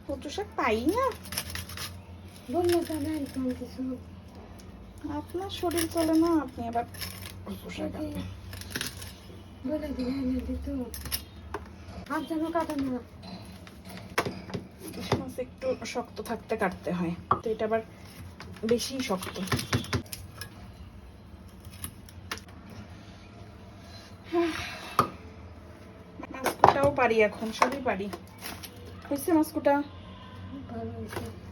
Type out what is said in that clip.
কচু শাক পাই না, আপনার শরীর চলে না, আপনি আবার কচু শাক বলে দিলে দিত হাত যেন কাটে না। ইলিশ মাছ একটু শক্ত থাকতে কাটতে হয়, তো এটা আবার বেশি শক্ত। মাছকুটাও পারি, এখন সবই পারি। হয়েছে মাছকুটা? ভালো হয়েছে।